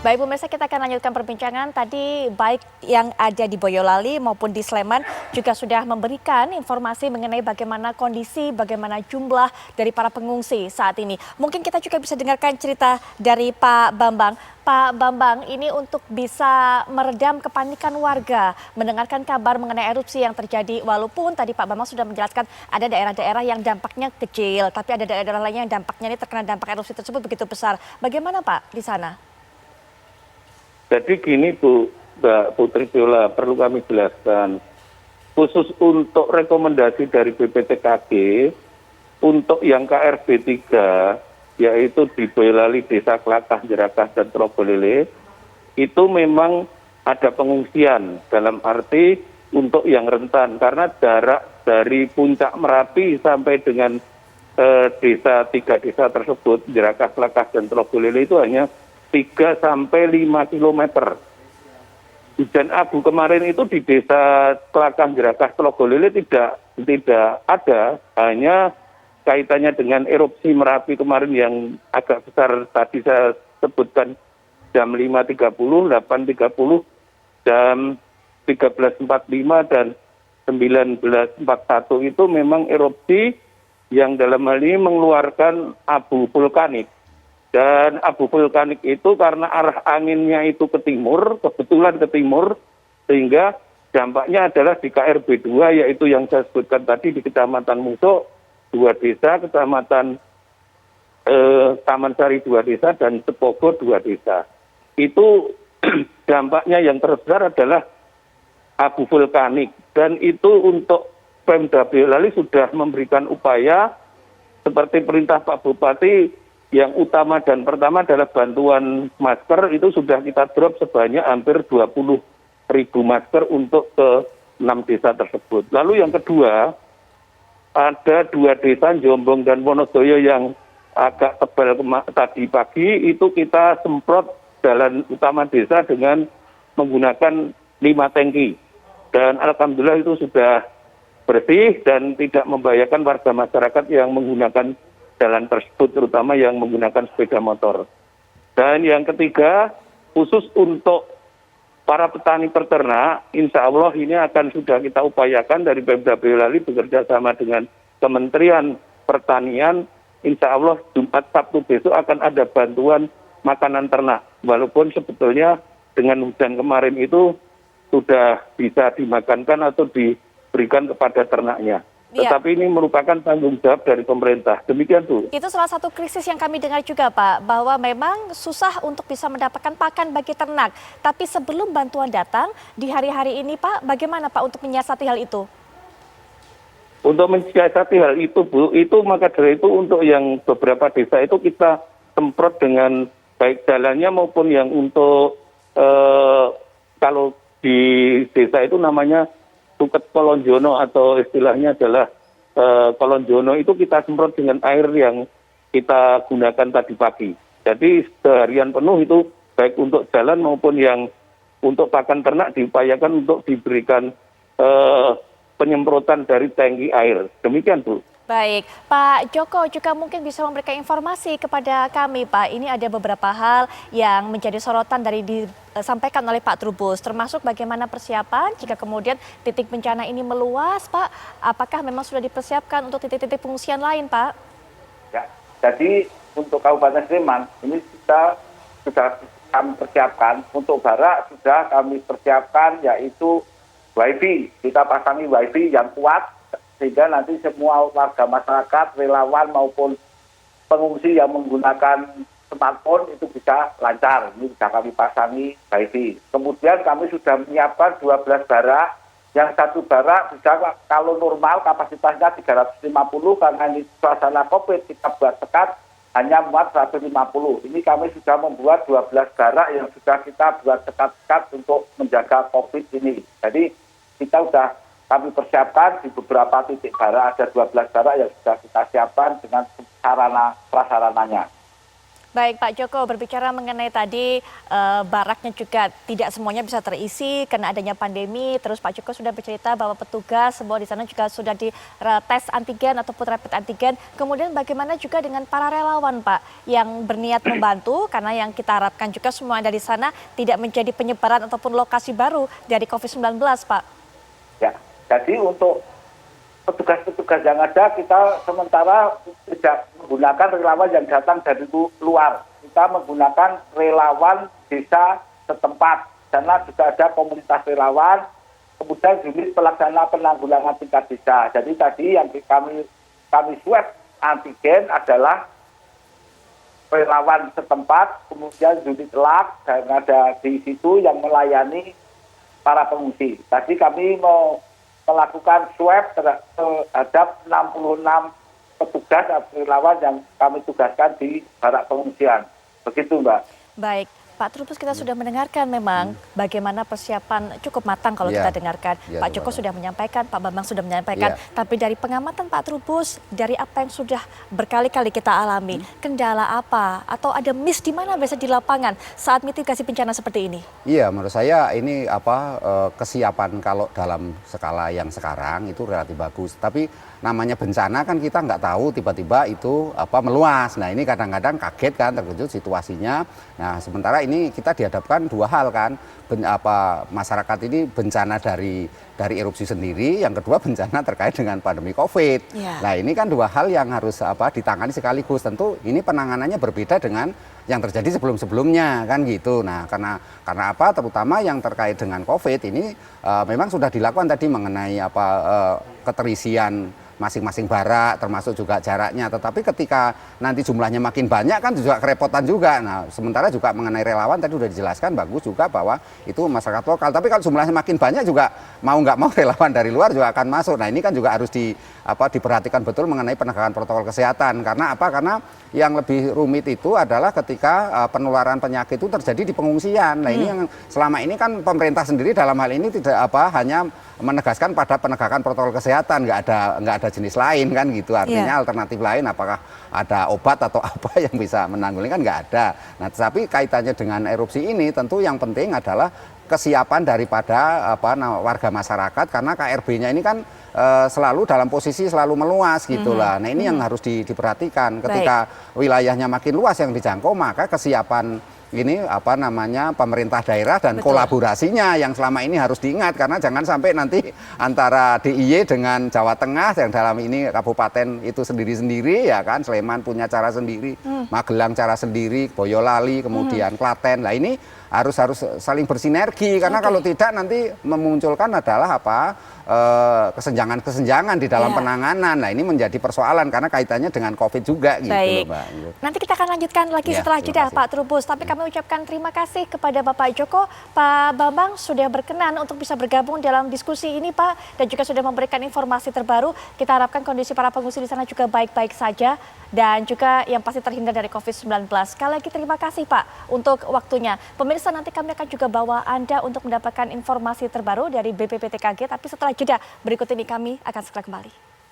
Baik pemirsa, kita akan lanjutkan perbincangan. Tadi baik yang ada di Boyolali maupun di Sleman juga sudah memberikan informasi mengenai bagaimana kondisi, bagaimana jumlah dari para pengungsi saat ini. Mungkin kita juga bisa dengarkan cerita dari Pak Bambang. Pak Bambang, ini untuk bisa meredam kepanikan warga mendengarkan kabar mengenai erupsi yang terjadi. Walaupun tadi Pak Bambang sudah menjelaskan ada daerah-daerah yang dampaknya kecil, tapi ada daerah-daerah lainnya yang dampaknya ini terkena dampak erupsi tersebut begitu besar. Bagaimana Pak di sana? Jadi gini Bu, Mbak Putri Viola, perlu kami jelaskan. Khusus untuk rekomendasi dari BPTKG, untuk yang KRB 3, yaitu di Boyolali, Desa Kelakah, Jerakah, dan Trobolele, itu memang ada pengungsian dalam arti untuk yang rentan. Karena jarak dari puncak Merapi sampai dengan tiga desa tersebut, Jerakah, Kelakah, dan Trobolele itu hanya 3 sampai 5 kilometer. Hujan abu kemarin itu di desa Kelakah, Jerakah, Trobolele tidak ada, hanya kaitannya dengan erupsi Merapi kemarin yang agak besar tadi saya sebutkan jam 5.30, 8.30, jam 13.45 dan 19.41 itu memang erupsi yang dalam hal ini mengeluarkan abu vulkanik. Dan abu vulkanik itu karena arah anginnya itu ke timur, kebetulan ke timur, sehingga dampaknya adalah di KRB 2, yaitu yang saya sebutkan tadi di Kecamatan Muso, 2 desa, Kecamatan Taman Sari 2 desa, dan Cepogo 2 desa. Itu dampaknya yang terbesar adalah abu vulkanik. Dan itu untuk Pemda Boyolali sudah memberikan upaya seperti perintah Pak Bupati. Yang utama dan pertama adalah bantuan masker, itu sudah kita drop sebanyak hampir 20.000 masker untuk ke 6 desa tersebut. Lalu yang kedua, ada 2 desa Jombong dan Wonosoyo yang agak tebal tadi pagi, itu kita semprot jalan utama desa dengan menggunakan 5 tangki. Dan alhamdulillah itu sudah bersih dan tidak membahayakan warga masyarakat yang menggunakan jalan tersebut, terutama yang menggunakan sepeda motor. Dan yang ketiga, khusus untuk para petani peternak, insya Allah ini akan sudah kita upayakan dari Pemda Boyolali bekerja sama dengan Kementerian Pertanian. Insya Allah Jumat Sabtu besok akan ada bantuan makanan ternak. Walaupun sebetulnya dengan hujan kemarin itu sudah bisa dimakankan atau diberikan kepada ternaknya. Tetapi ini merupakan tanggung jawab dari pemerintah. Demikian Bu. Itu salah satu krisis yang kami dengar juga Pak, bahwa memang susah untuk bisa mendapatkan pakan bagi ternak. Tapi sebelum bantuan datang di hari-hari ini Pak, bagaimana Pak untuk menyiasati hal itu? Untuk mensiasati hal itu Bu, itu maka dari itu untuk yang beberapa desa itu kita semprot dengan baik jalannya maupun yang untuk kalau di desa itu namanya Tuket Kolonjono atau istilahnya adalah Kolonjono, itu kita semprot dengan air yang kita gunakan tadi pagi. Jadi seharian penuh itu baik untuk jalan maupun yang untuk pakan ternak diupayakan untuk diberikan penyemprotan dari tangki air. Demikian Bu. Baik, Pak Joko juga mungkin bisa memberikan informasi kepada kami Pak. Ini ada beberapa hal yang menjadi sorotan dari disampaikan oleh Pak Trubus, termasuk bagaimana persiapan jika kemudian titik bencana ini meluas Pak. Apakah memang sudah dipersiapkan untuk titik-titik pengungsian lain Pak? Ya, jadi untuk Kabupaten Sleman ini kita sudah kami persiapkan. Untuk Barak sudah kami persiapkan yaitu WiFi. Kita pasangi WiFi yang kuat, sehingga nanti semua warga masyarakat, relawan maupun pengungsi yang menggunakan smartphone itu bisa lancar. Ini bisa kami pasangi WiFi. Kemudian kami sudah menyiapkan 12 barak. Yang 1 barak bisa kalau normal kapasitasnya 350, karena ini suasana COVID kita buat sekat hanya muat 150. Ini kami sudah membuat 12 barak yang sudah kita buat sekat-sekat untuk menjaga COVID ini. Jadi kita sudah kami persiapkan di beberapa titik barak, ada 12 barak yang sudah kita siapkan dengan sarana prasarananya. Baik Pak Joko, berbicara mengenai tadi baraknya juga tidak semuanya bisa terisi karena adanya pandemi. Terus Pak Joko sudah bercerita bahwa petugas semua di sana juga sudah di tes antigen ataupun rapid antigen. Kemudian bagaimana juga dengan para relawan Pak yang berniat membantu karena yang kita harapkan juga semua dari sana tidak menjadi penyebaran ataupun lokasi baru dari COVID-19 Pak. Ya, jadi untuk petugas-petugas yang ada kita sementara tidak menggunakan relawan yang datang dari luar. Kita menggunakan relawan desa setempat. Karena juga ada komunitas relawan, kemudian unit pelaksana penanggulangan tingkat desa. Jadi tadi yang kami swab antigen adalah relawan setempat, kemudian unit lab dan ada di situ yang melayani para pengungsi. Tadi kami mau melakukan swab terhadap 66 petugas atau relawan yang kami tugaskan di barak pengungsian. Begitu, Mbak. Baik, Pak Trubus kita sudah mendengarkan memang bagaimana persiapan cukup matang kalau kita dengarkan. Pak Joko sudah menyampaikan, Pak Bambang sudah menyampaikan. Tapi dari pengamatan Pak Trubus, dari apa yang sudah berkali-kali kita alami, kendala apa atau ada miss di mana biasa di lapangan saat mitigasi bencana seperti ini? Iya, menurut saya ini kesiapan kalau dalam skala yang sekarang itu relatif bagus. Tapi namanya bencana kan kita nggak tahu tiba-tiba itu meluas. Nah ini kadang-kadang kaget kan, terkejut situasinya. Nah sementara ini kita dihadapkan dua hal kan, masyarakat ini bencana dari erupsi sendiri, yang kedua bencana terkait dengan pandemi COVID. Nah ini kan dua hal yang harus ditangani sekaligus. Tentu ini penanganannya berbeda dengan yang terjadi sebelum-sebelumnya kan gitu. Nah karena apa? Terutama yang terkait dengan COVID ini memang sudah dilakukan tadi mengenai keterisian masing-masing barak, termasuk juga jaraknya. Tetapi ketika nanti jumlahnya makin banyak kan juga kerepotan juga. Nah sementara juga mengenai relawan tadi sudah dijelaskan bagus juga bahwa itu masyarakat lokal. Tapi kalau jumlahnya makin banyak juga mau nggak mau relawan dari luar juga akan masuk. Nah ini kan juga harus diperhatikan betul mengenai penegakan protokol kesehatan. Karena apa? Karena yang lebih rumit itu adalah ketika penularan penyakit itu terjadi di pengungsian. Nah ini yang selama ini kan pemerintah sendiri dalam hal ini tidak hanya menegaskan pada penegakan protokol kesehatan, nggak ada jenis lain kan gitu. Artinya alternatif lain apakah ada obat atau apa yang bisa menanggulangi kan nggak ada. Nah tetapi kaitannya dengan erupsi ini tentu yang penting adalah kesiapan daripada warga masyarakat, karena KRB-nya ini kan selalu dalam posisi selalu meluas gitulah. Nah ini yang harus diperhatikan. Ketika wilayahnya makin luas yang dijangkau, maka kesiapan ini pemerintah daerah dan kolaborasinya yang selama ini harus diingat, karena jangan sampai nanti antara DIY dengan Jawa Tengah yang dalam ini kabupaten itu sendiri-sendiri ya kan, Sleman punya cara sendiri, Magelang cara sendiri, Boyolali, kemudian Klaten. Nah ini harus saling bersinergi, karena kalau tidak nanti memunculkan adalah kesenjangan di dalam penanganan. Nah ini menjadi persoalan karena kaitannya dengan COVID juga gitu loh Mbak. Nanti kita akan lanjutkan lagi setelah jeda Pak Trubus. Tapi kami ucapkan terima kasih kepada Bapak Joko, Pak Bambang sudah berkenan untuk bisa bergabung dalam diskusi ini Pak, dan juga sudah memberikan informasi terbaru. Kita harapkan kondisi para pengungsi di sana juga baik-baik saja dan juga yang pasti terhindar dari COVID-19. Sekali lagi terima kasih Pak untuk waktunya. Pemirsa, nanti kami akan juga bawa Anda untuk mendapatkan informasi terbaru dari BPPTKG, tapi setelah jeda berikut ini kami akan segera kembali.